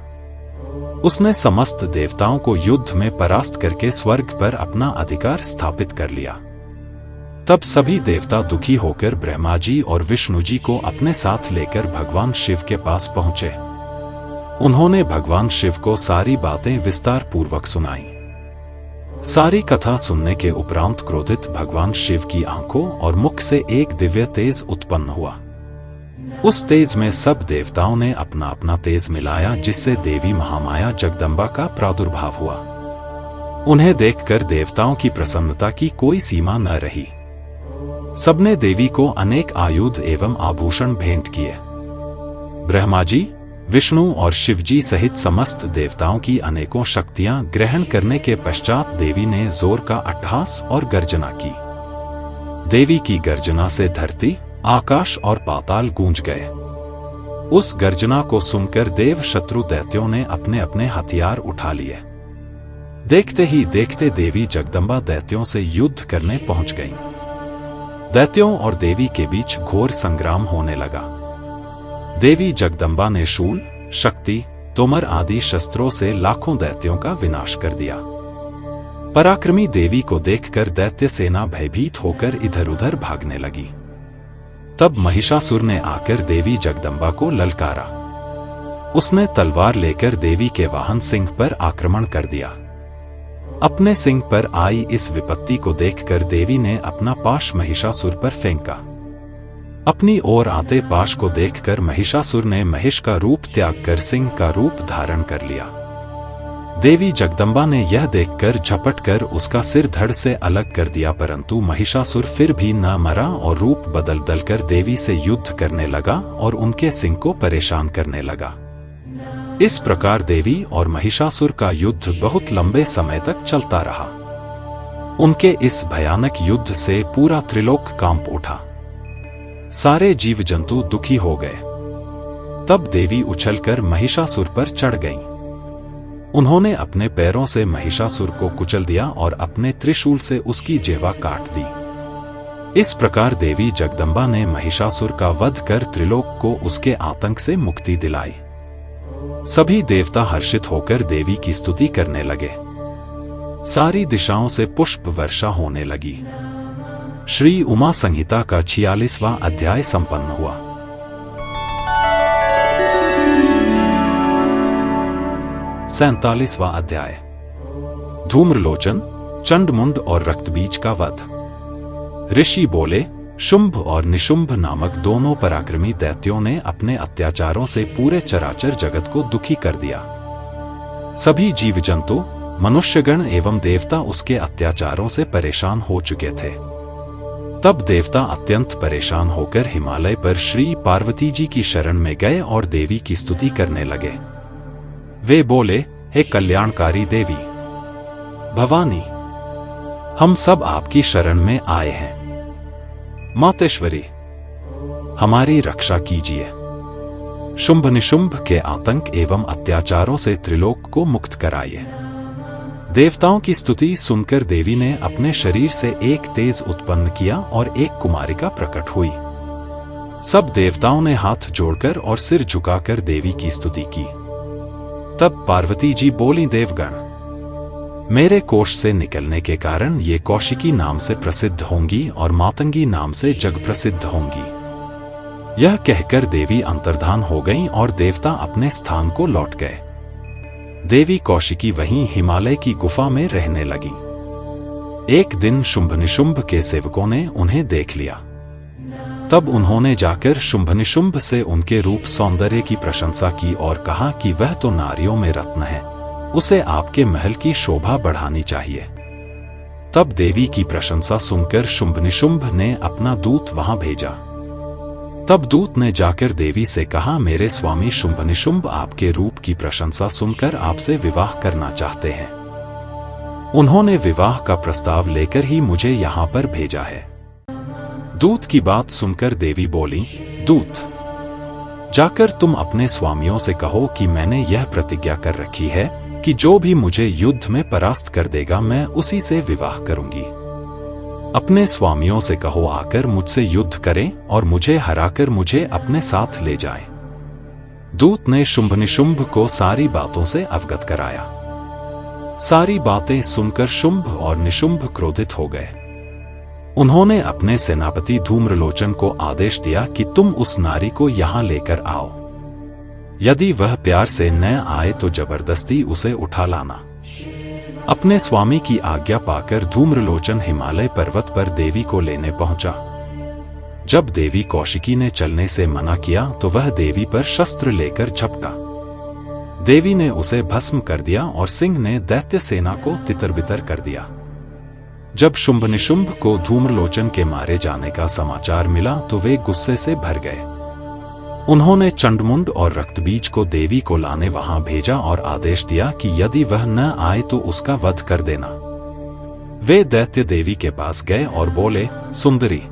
उसने समस्त देवताओं को युद्ध में परास्त करके स्वर्ग पर अपना अधिकार स्थापित कर लिया। तब सभी देवता दुखी होकर ब्रह्मा जी और विष्णु जी को अपने साथ लेकर भगवान शिव के पास पहुंचे। उन्होंने भगवान शिव को सारी बातें विस्तार पूर्वक सुनाई। सारी कथा सुनने के उपरांत क्रोधित भगवान शिव की आंखों और मुख से एक दिव्य तेज उत्पन्न हुआ। उस तेज में सब देवताओं ने अपना अपना तेज मिलाया, जिससे देवी महामाया जगदम्बा का प्रादुर्भाव हुआ। उन्हें देखकर देवताओं की प्रसन्नता की कोई सीमा न रही। सबने देवी को अनेक आयुध एवं आभूषण भेंट किए। ब्रह्मा जी, विष्णु और शिव जी सहित समस्त देवताओं की अनेकों शक्तियां ग्रहण करने के पश्चात देवी ने जोर का अट्टहास और गर्जना की। देवी की गर्जना से धरती, आकाश और पाताल गूंज गए। उस गर्जना को सुनकर देव शत्रु दैत्यों ने अपने अपने हथियार उठा लिए। देखते ही देखते देवी जगदम्बा दैत्यों से युद्ध करने पहुंच गईं। दैत्यों और देवी के बीच घोर संग्राम होने लगा। देवी जगदम्बा ने शूल, शक्ति, तोमर आदि शस्त्रों से लाखों दैत्यों का विनाश कर दिया। पराक्रमी देवी को देखकर दैत्य सेना भयभीत होकर इधर-उधर भागने लगी। तब महिषासुर ने आकर देवी जगदम्बा को ललकारा। उसने तलवार लेकर देवी के वाहन सिंह पर आक्रमण कर दिया। अपने सिंह पर आई इस विपत्ति को देखकर देवी ने अपना पाश महिषासुर पर फेंका। अपनी ओर आते पाश को देखकर महिषासुर ने महिष का रूप त्याग कर सिंह का रूप धारण कर लिया। देवी जगदम्बा ने यह देखकर झपट कर उसका सिर धड़ से अलग कर दिया, परंतु महिषासुर फिर भी न मरा और रूप बदल बदल कर देवी से युद्ध करने लगा और उनके सिंह को परेशान करने लगा। इस प्रकार देवी और महिषासुर का युद्ध बहुत लंबे समय तक चलता रहा। उनके इस भयानक युद्ध से पूरा त्रिलोक कांप उठा। सारे जीव जंतु दुखी हो गए। तब देवी उछलकर महिषासुर पर चढ़ गईं। उन्होंने अपने पैरों से महिषासुर को कुचल दिया और अपने त्रिशूल से उसकी जिह्वा काट दी। इस प्रकार देवी जगदम्बा ने महिषासुर का वध कर त्रिलोक को उसके आतंक से मुक्ति दिलाई। सभी देवता हर्षित होकर देवी की स्तुति करने लगे। सारी दिशाओं से पुष्प वर्षा होने लगी। श्री उमा संहिता का 46वां अध्याय संपन्न हुआ। सैंतालीसवां अध्याय। धूम्रलोचन, चंडमुंड और रक्तबीज का वध। ऋषि बोले, शुंभ और निशुंभ नामक दोनों पराक्रमी दैत्यों ने अपने अत्याचारों से पूरे चराचर जगत को दुखी कर दिया। सभी जीव जंतु, मनुष्यगण एवं देवता उसके अत्याचारों से परेशान हो चुके थे। तब देवता अत्यंत परेशान होकर हिमालय पर श्री पार्वती जी की शरण में गए और देवी की स्तुति करने लगे। वे बोले, हे कल्याणकारी देवी भवानी, हम सब आपकी शरण में आए हैं। मातेश्वरी, हमारी रक्षा कीजिए। शुंभ निशुंभ के आतंक एवं अत्याचारों से त्रिलोक को मुक्त कराइए। देवताओं की स्तुति सुनकर देवी ने अपने शरीर से एक तेज उत्पन्न किया और एक कुमारिका प्रकट हुई। सब देवताओं ने हाथ जोड़कर और सिर झुकाकर देवी की स्तुति की। तब पार्वती जी बोली, देवगण, मेरे कोष से निकलने के कारण ये कौशिकी नाम से प्रसिद्ध होंगी और मातंगी नाम से जग प्रसिद्ध होंगी। यह कहकर देवी अंतर्धान हो गईं और देवता अपने स्थान को लौट गए। देवी कौशिकी वहीं हिमालय की गुफा में रहने लगी। एक दिन शुंभ निशुंभ के सेवकों ने उन्हें देख लिया। तब उन्होंने जाकर शुंभ निशुंभ से उनके रूप सौंदर्य की प्रशंसा की और कहा कि वह तो नारियों में रत्न है, उसे आपके महल की शोभा बढ़ानी चाहिए। तब देवी की प्रशंसा सुनकर शुंभ निशुंभ ने अपना दूत वहां भेजा। तब दूत ने जाकर देवी से कहा, मेरे स्वामी शुंभ निशुंभ आपके रूप की प्रशंसा सुनकर आपसे विवाह करना चाहते हैं। उन्होंने विवाह का प्रस्ताव लेकर ही मुझे यहाँ पर भेजा है। दूत की बात सुनकर देवी बोली, दूत, जाकर तुम अपने स्वामियों से कहो कि मैंने यह प्रतिज्ञा कर रखी है कि जो भी मुझे युद्ध में परास्त कर देगा मैं उसी से विवाह करूंगी। अपने स्वामियों से कहो आकर मुझसे युद्ध करें और मुझे हराकर मुझे अपने साथ ले जाएं। दूत ने शुंभ निशुंभ को सारी बातों से अवगत कराया। सारी बातें सुनकर शुंभ और निशुंभ क्रोधित हो गए। उन्होंने अपने सेनापति धूम्रलोचन को आदेश दिया कि तुम उस नारी को यहां लेकर आओ। यदि वह प्यार से न आए तो जबरदस्ती उसे उठा लाना। अपने स्वामी की आज्ञा पाकर धूम्रलोचन हिमालय पर्वत पर देवी को लेने पहुंचा। जब देवी कौशिकी ने चलने से मना किया तो वह देवी पर शस्त्र लेकर झपटा। देवी ने उसे भस्म कर दिया और सिंह ने दैत्य सेना को तितर-बितर कर दिया। जब शुंभ निशुंभ को धूम्रलोचन के मारे जाने का समाचार मिला तो वे गुस्से से भर गए। उन्होंने चंडमुंड और रक्तबीज को देवी को लाने वहां भेजा और आदेश दिया कि यदि वह न आए तो उसका वध कर देना। वे दैत्य देवी के पास गए और बोले, सुंदरी,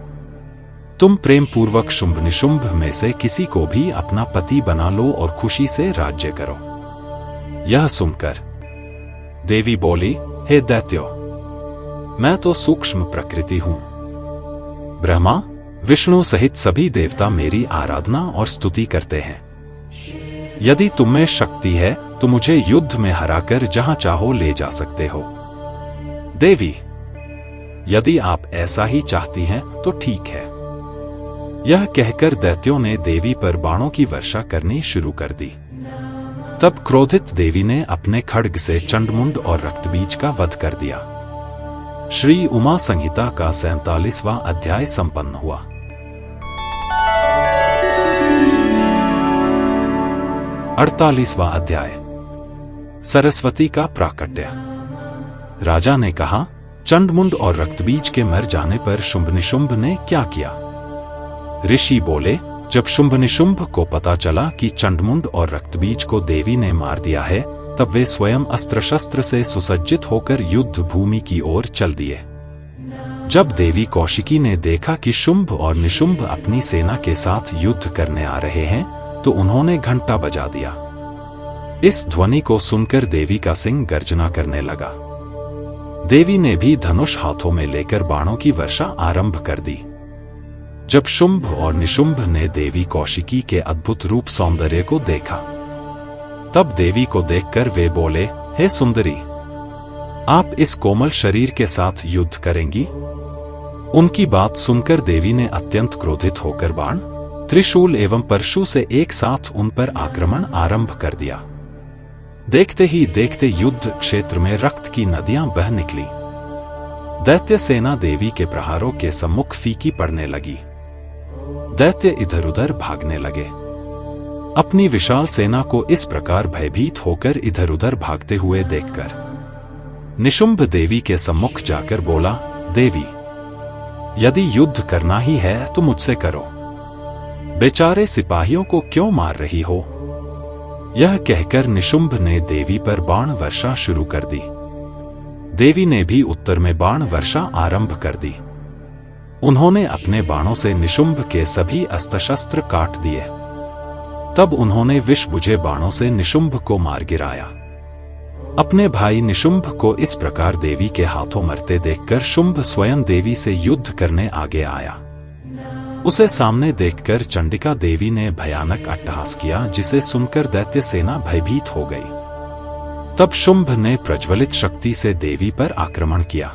तुम प्रेम पूर्वक शुंभ निशुंभ में से किसी को भी अपना पति बना लो और खुशी से राज्य करो। यह सुनकर देवी बोली, हे दैत्यो, मैं तो सूक्ष्म प्रकृति हूं। ब्रह्मा, विष्णु सहित सभी देवता मेरी आराधना और स्तुति करते हैं। यदि तुम शक्ति है तो मुझे युद्ध में हराकर जहां चाहो ले जा सकते हो। देवी, यदि आप ऐसा ही चाहती हैं तो ठीक है। यह कहकर दैत्यों ने देवी पर बाणों की वर्षा करनी शुरू कर दी। तब क्रोधित देवी ने अपने खड्ग से चंडमुंड और रक्तबीज का वध कर दिया। श्री उमा संहिता का 47वां अध्याय संपन्न हुआ। अड़तालीसवां अध्याय, सरस्वती का प्राकट्य। राजा ने कहा, चंडमुंड और रक्तबीज के मर जाने पर शुंभ निशुंभ ने क्या किया? ऋषि बोले, जब शुंभ निशुंभ को पता चला कि चंडमुंड और रक्तबीज को देवी ने मार दिया है, तब वे स्वयं अस्त्र शस्त्र से सुसज्जित होकर युद्ध भूमि की ओर चल दिए। जब देवी कौशिकी ने देखा कि शुंभ और निशुंभ अपनी सेना के साथ युद्ध करने आ रहे हैं, तो उन्होंने घंटा बजा दिया। इस ध्वनि को सुनकर देवी का सिंह गर्जना करने लगा। देवी ने भी धनुष हाथों में लेकर बाणों की वर्षा आरंभ कर दी। जब शुंभ और निशुंभ ने देवी कौशिकी के अद्भुत रूप सौंदर्य को देखा, तब देवी को देखकर वे बोले, हे सुंदरी, आप इस कोमल शरीर के साथ युद्ध करेंगी? उनकी बात सुनकर देवी ने अत्यंत क्रोधित होकर बाण, त्रिशूल एवं परशु से एक साथ उन पर आक्रमण आरंभ कर दिया। देखते ही देखते युद्ध क्षेत्र में रक्त की नदियां बह निकली। दैत्य सेना देवी के प्रहारों के सम्मुख फीकी पड़ने लगी। दैत्य इधर उधर भागने लगे। अपनी विशाल सेना को इस प्रकार भयभीत होकर इधर उधर भागते हुए देखकर निशुंभ देवी के सम्मुख जाकर बोला, देवी, यदि युद्ध करना ही है तो मुझसे करो। बेचारे सिपाहियों को क्यों मार रही हो? यह कहकर निशुंभ ने देवी पर बाण वर्षा शुरू कर दी। देवी ने भी उत्तर में बाण वर्षा आरंभ कर दी। उन्होंने अपने बाणों से निशुंभ के सभी अस्त्र शस्त्र काट दिए। तब उन्होंने विष बुझे बाणों से निशुंभ को मार गिराया। अपने भाई निशुंभ को इस प्रकार देवी के हाथों मरते देखकर शुंभ स्वयं देवी से युद्ध करने आगे आया। उसे सामने देखकर चंडिका देवी ने भयानक अट्टहास किया, जिसे सुनकर दैत्य सेना भयभीत हो गई। तब शुंभ ने प्रज्वलित शक्ति से देवी पर आक्रमण किया।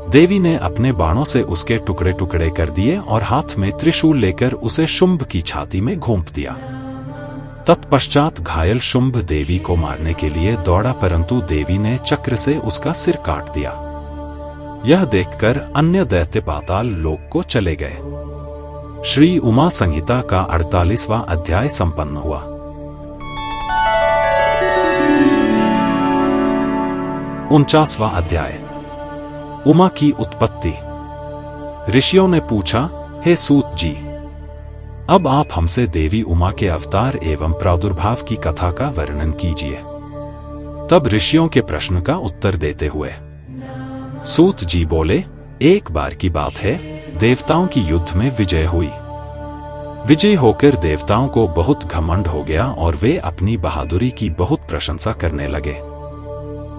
देवी ने अपने बाणों से उसके टुकड़े टुकड़े कर दिए और हाथ में त्रिशूल लेकर उसे शुंभ की छाती में घोंप दिया। तत्पश्चात घायल शुंभ देवी को मारने के लिए दौड़ा, परंतु देवी ने चक्र से उसका सिर काट दिया। यह देखकर अन्य दैत्य पाताल लोक को चले गए। श्री उमा संहिता का 48वां अध्याय संपन्न हुआ। उनचासवां अध्याय, उमा की उत्पत्ति। ऋषियों ने पूछा, हे सूत जी, अब आप हमसे देवी उमा के अवतार एवं प्रादुर्भाव की कथा का वर्णन कीजिए। तब ऋषियों के प्रश्न का उत्तर देते हुए सूत जी बोले, एक बार की बात है, देवताओं की युद्ध में विजय हुई। विजय होकर देवताओं को बहुत घमंड हो गया और वे अपनी बहादुरी की बहुत प्रशंसा करने लगे।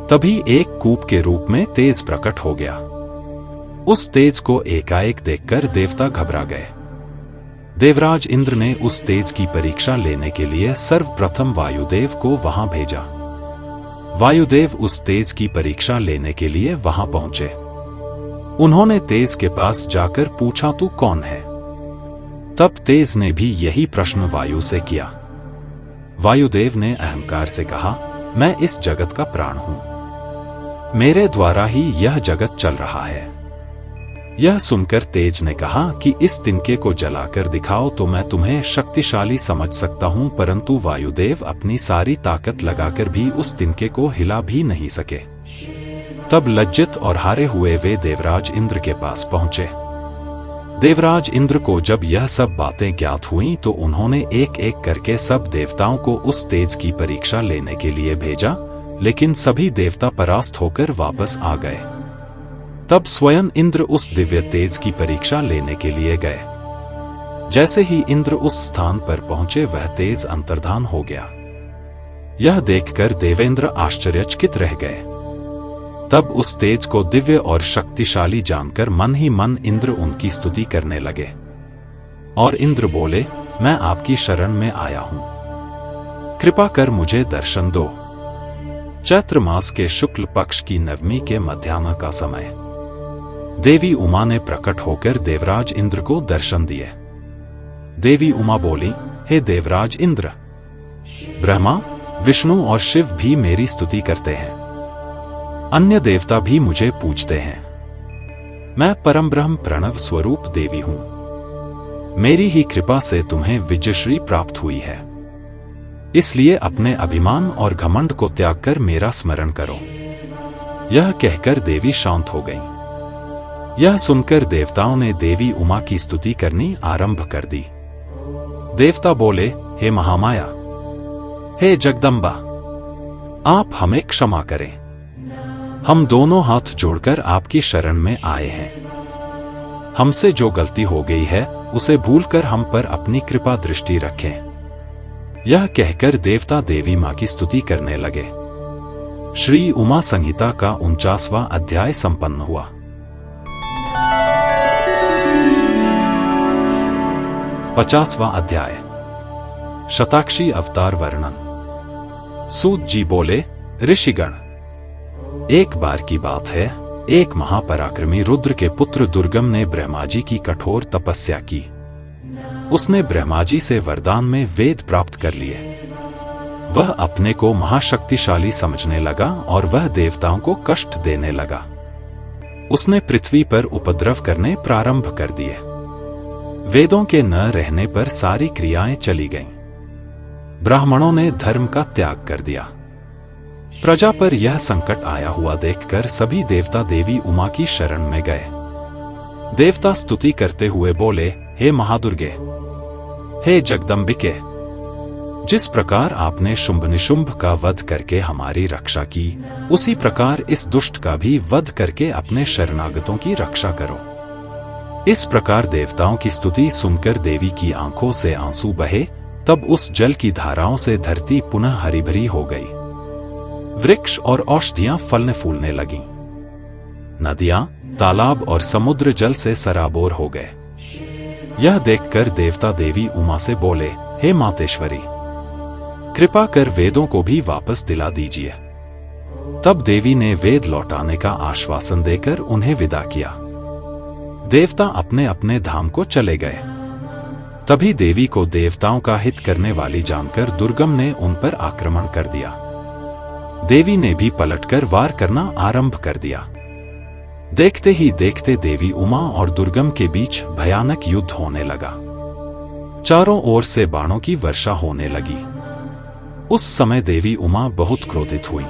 तभी एक कूप के रूप में तेज प्रकट हो गया। उस तेज को एकाएक देखकर देवता घबरा गए। देवराज इंद्र ने उस तेज की परीक्षा लेने के लिए सर्वप्रथम वायुदेव को वहां भेजा। वायुदेव उस तेज की परीक्षा लेने के लिए वहां पहुंचे। उन्होंने तेज के पास जाकर पूछा, तू कौन है? तब तेज ने भी यही प्रश्न वायु से किया। वायुदेव ने अहंकार से कहा, मैं इस जगत का प्राण हूं, मेरे द्वारा ही यह जगत चल रहा है। यह सुनकर तेज ने कहा कि इस तिनके को जलाकर दिखाओ तो मैं तुम्हें शक्तिशाली समझ सकता हूं, परंतु वायुदेव अपनी सारी ताकत लगाकर भी उस तिनके को हिला भी नहीं सके। तब लज्जित और हारे हुए वे देवराज इंद्र के पास पहुंचे। देवराज इंद्र को जब यह सब बातें ज्ञात हुईं तो उन्होंने एक एक करके सब देवताओं को उस तेज की परीक्षा लेने के लिए भेजा, लेकिन सभी देवता परास्त होकर वापस आ गए। तब स्वयं इंद्र उस दिव्य तेज की परीक्षा लेने के लिए गए। जैसे ही इंद्र उस स्थान पर पहुंचे, वह तेज अंतर्धान हो गया। यह देखकर देवेंद्र आश्चर्यचकित रह गए। तब उस तेज को दिव्य और शक्तिशाली जानकर मन ही मन इंद्र उनकी स्तुति करने लगे। और इंद्र बोले, मैं आपकी शरण में आया हूं। कृपा कर मुझे दर्शन दो। चैत्र मास के शुक्ल पक्ष की नवमी के मध्याह्न का समय देवी उमा ने प्रकट होकर देवराज इंद्र को दर्शन दिए। देवी उमा बोली, हे देवराज इंद्र, ब्रह्मा, विष्णु और शिव भी मेरी स्तुति करते हैं। अन्य देवता भी मुझे पूजते हैं। मैं परम ब्रह्म प्रणव स्वरूप देवी हूं। मेरी ही कृपा से तुम्हें विजयश्री प्राप्त हुई है। इसलिए अपने अभिमान और घमंड को त्याग कर मेरा स्मरण करो। यह कहकर देवी शांत हो गईं। यह सुनकर देवताओं ने देवी उमा की स्तुति करनी आरंभ कर दी। देवता बोले, हे महामाया, हे जगदम्बा, आप हमें क्षमा करें। हम दोनों हाथ जोड़कर आपकी शरण में आए हैं। हमसे जो गलती हो गई है उसे भूलकर हम पर अपनी कृपा दृष्टि रखें। यह कहकर देवता देवी मां की स्तुति करने लगे। श्री उमा संहिता का 49वां अध्याय संपन्न हुआ। पचासवां अध्याय शताक्षी अवतार वर्णन। सूत जी बोले, ऋषिगण, एक बार की बात है, एक महापराक्रमी रुद्र के पुत्र दुर्गम ने ब्रह्मा जी की कठोर तपस्या की। उसने ब्रह्मा जी से वरदान में वेद प्राप्त कर लिए। वह अपने को महाशक्तिशाली समझने लगा और वह देवताओं को कष्ट देने लगा। उसने पृथ्वी पर उपद्रव करने प्रारंभ कर दिए। वेदों के न रहने पर सारी क्रियाएं चली गईं। ब्राह्मणों ने धर्म का त्याग कर दिया। प्रजा पर यह संकट आया हुआ देखकर सभी देवता देवी उमा की शरण में गए। देवता स्तुति करते हुए बोले, हे महादुर्गे, हे जगदम्बिके, जिस प्रकार आपने शुंभ निशुंभ का वध करके हमारी रक्षा की, उसी प्रकार इस दुष्ट का भी वध करके अपने शरणागतों की रक्षा करो। इस प्रकार देवताओं की स्तुति सुनकर देवी की आंखों से आंसू बहे। तब उस जल की धाराओं से धरती पुनः हरी भरी हो गई। वृक्ष और औषधियां फलने फूलने लगीं। नदियां, तालाब और समुद्र जल से सराबोर हो गए। यह देखकर देवता देवी उमा से बोले, हे मातेश्वरी, कृपा कर वेदों को भी वापस दिला दीजिए। तब देवी ने वेद लौटाने का आश्वासन देकर उन्हें विदा किया। देवता अपने अपने धाम को चले गए। तभी देवी को देवताओं का हित करने वाली जानकर दुर्गम ने उन पर आक्रमण कर दिया। देवी ने भी पलटकर वार करना आरंभ कर दिया। देखते ही देखते देवी उमा और दुर्गम के बीच भयानक युद्ध होने लगा। चारों ओर से बाणों की वर्षा होने लगी। उस समय देवी उमा बहुत क्रोधित हुई।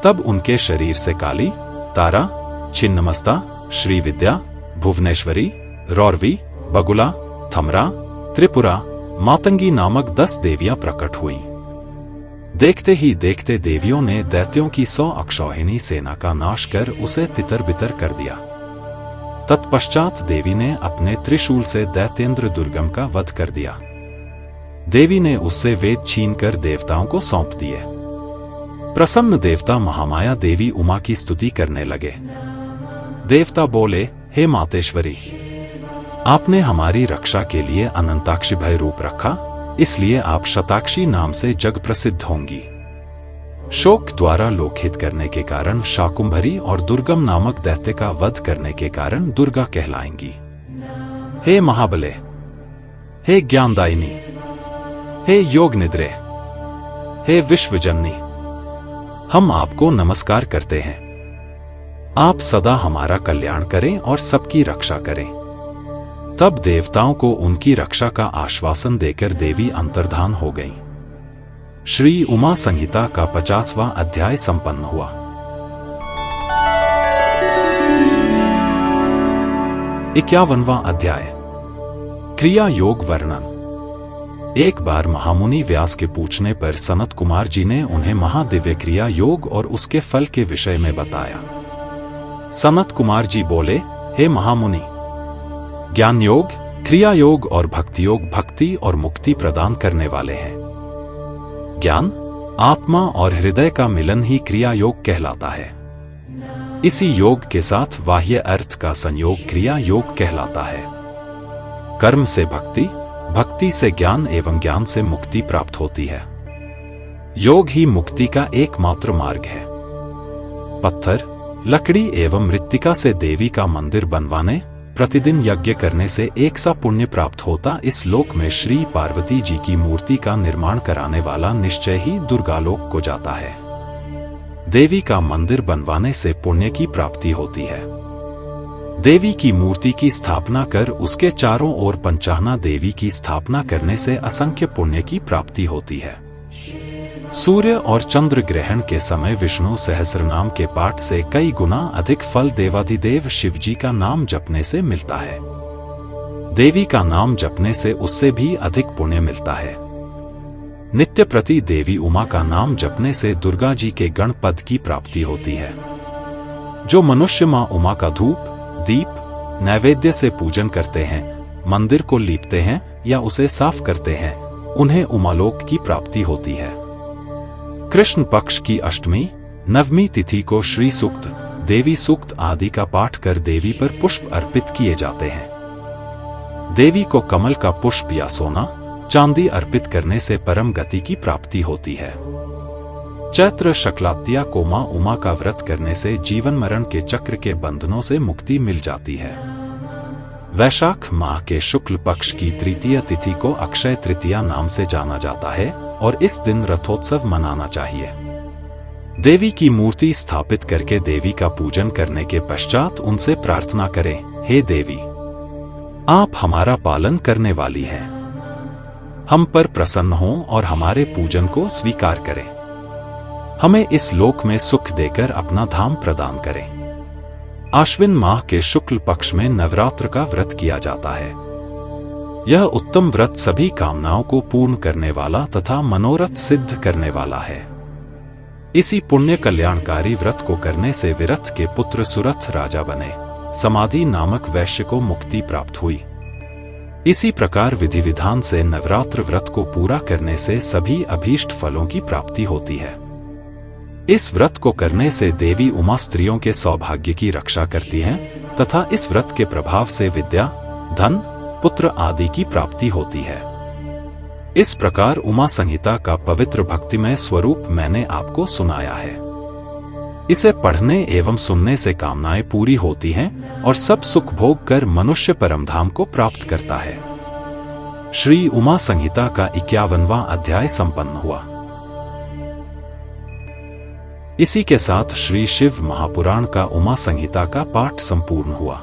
तब उनके शरीर से काली, तारा, छिन्नमस्ता, श्रीविद्या, भुवनेश्वरी, रौरवी, बगुला, थमरा, त्रिपुरा, मातंगी नामक 10 देवियां प्रकट हुईं। देखते ही देखते देवियों ने दैत्यों की 100 अक्षौहिणी सेना का नाश कर उसे तितर बितर कर दिया। तत्पश्चात देवी ने अपने त्रिशूल से दैत्येंद्र दुर्गम का वध कर दिया। देवी ने उससे वेद छीनकर देवताओं को सौंप दिए। प्रसन्न देवता महामाया देवी उमा की स्तुति करने लगे। देवता बोले, हे मातेश्वरी, आपने हमारी रक्षा के लिए अनंताक्षी भय रूप रखा, इसलिए आप शताक्षी नाम से जग प्रसिद्ध होंगी। शोक द्वारा लोकहित करने के कारण शाकुंभरी और दुर्गम नामक दैत्य का वध करने के कारण दुर्गा कहलाएंगी। हे महाबले, हे ज्ञानदायिनी, हे योग निद्रे, हे विश्वजननी, हम आपको नमस्कार करते हैं। आप सदा हमारा कल्याण करें और सबकी रक्षा करें। तब देवताओं को उनकी रक्षा का आश्वासन देकर देवी अंतर्धान हो गईं। श्री उमा संहिता का 50वां अध्याय संपन्न हुआ। इक्यावनवां अध्याय क्रिया योग वर्णन। एक बार महामुनि व्यास के पूछने पर सनत कुमार जी ने उन्हें महादिव्य क्रिया योग और उसके फल के विषय में बताया। सनत कुमार जी बोले, हे महामुनि, ज्ञान योग, क्रिया योग और भक्ति योग भक्ति और मुक्ति प्रदान करने वाले हैं। ज्ञान, आत्मा और हृदय का मिलन ही क्रिया योग कहलाता है। इसी योग के साथ बाह्य अर्थ का संयोग क्रिया योग कहलाता है। कर्म से भक्ति, भक्ति से ज्ञान एवं ज्ञान से मुक्ति प्राप्त होती है। योग ही मुक्ति का एकमात्र मार्ग है। पत्थर, लकड़ी एवं मृत्तिका से देवी का मंदिर बनवाने, प्रतिदिन यज्ञ करने से एक सा पुण्य प्राप्त होता। इस लोक में श्री पार्वती जी की मूर्ति का निर्माण कराने वाला निश्चय ही दुर्गालोक को जाता है। देवी का मंदिर बनवाने से पुण्य की प्राप्ति होती है। देवी की मूर्ति की स्थापना कर उसके चारों ओर पंचाहना देवी की स्थापना करने से असंख्य पुण्य की प्राप्ति होती है। सूर्य और चंद्र ग्रहण के समय विष्णु सहस्रनाम के पाठ से कई गुना अधिक फल देवाधिदेव शिवजी का नाम जपने से मिलता है। देवी का नाम जपने से उससे भी अधिक पुण्य मिलता है। नित्य प्रति देवी उमा का नाम जपने से दुर्गा जी के गण पद की प्राप्ति होती है। जो मनुष्य मां उमा का धूप, दीप, नैवेद्य से पूजन करते हैं, मंदिर को लीपते हैं या उसे साफ करते हैं, उन्हें उमालोक की प्राप्ति होती है। कृष्ण पक्ष की अष्टमी, नवमी तिथि को श्री सूक्त, देवी सूक्त आदि का पाठ कर देवी पर पुष्प अर्पित किए जाते हैं। देवी को कमल का पुष्प या सोना, चांदी अर्पित करने से परम गति की प्राप्ति होती है। चैत्र शुक्लात्या को मां उमा का व्रत करने से जीवन मरण के चक्र के बंधनों से मुक्ति मिल जाती है। वैशाख माह के शुक्ल पक्ष की तृतीय तिथि को अक्षय तृतीया नाम से जाना जाता है और इस दिन रथोत्सव मनाना चाहिए। देवी की मूर्ति स्थापित करके देवी का पूजन करने के पश्चात उनसे प्रार्थना करें, हे देवी, आप हमारा पालन करने वाली हैं। हम पर प्रसन्न हों और हमारे पूजन को स्वीकार करें। हमें इस लोक में सुख देकर अपना धाम प्रदान करें। आश्विन माह के शुक्ल पक्ष में नवरात्र का व्रत किया जाता है। यह उत्तम व्रत सभी कामनाओं को पूर्ण करने वाला तथा मनोरथ सिद्ध करने वाला है। इसी पुण्य कल्याणकारी व्रत को करने से विरथ के पुत्र सुरथ राजा बने, समाधि नामक वैश्य को मुक्ति प्राप्त हुई। इसी प्रकार विधि विधान से नवरात्र व्रत को पूरा करने से सभी अभीष्ट फलों की प्राप्ति होती है। इस व्रत को करने से देवी उमा स्त्रियों के सौभाग्य की रक्षा करती हैं तथा इस व्रत के प्रभाव से विद्या, धन, पुत्र आदि की प्राप्ति होती है। इस प्रकार उमा संहिता का पवित्र भक्तिमय स्वरूप मैंने आपको सुनाया है। इसे पढ़ने एवं सुनने से कामनाएं पूरी होती हैं और सब सुख भोग कर मनुष्य परमधाम को प्राप्त करता है। श्री उमा संहिता का 51वां अध्याय संपन्न हुआ। इसी के साथ श्री शिव महापुराण का उमा संहिता का पाठ संपूर्ण हुआ।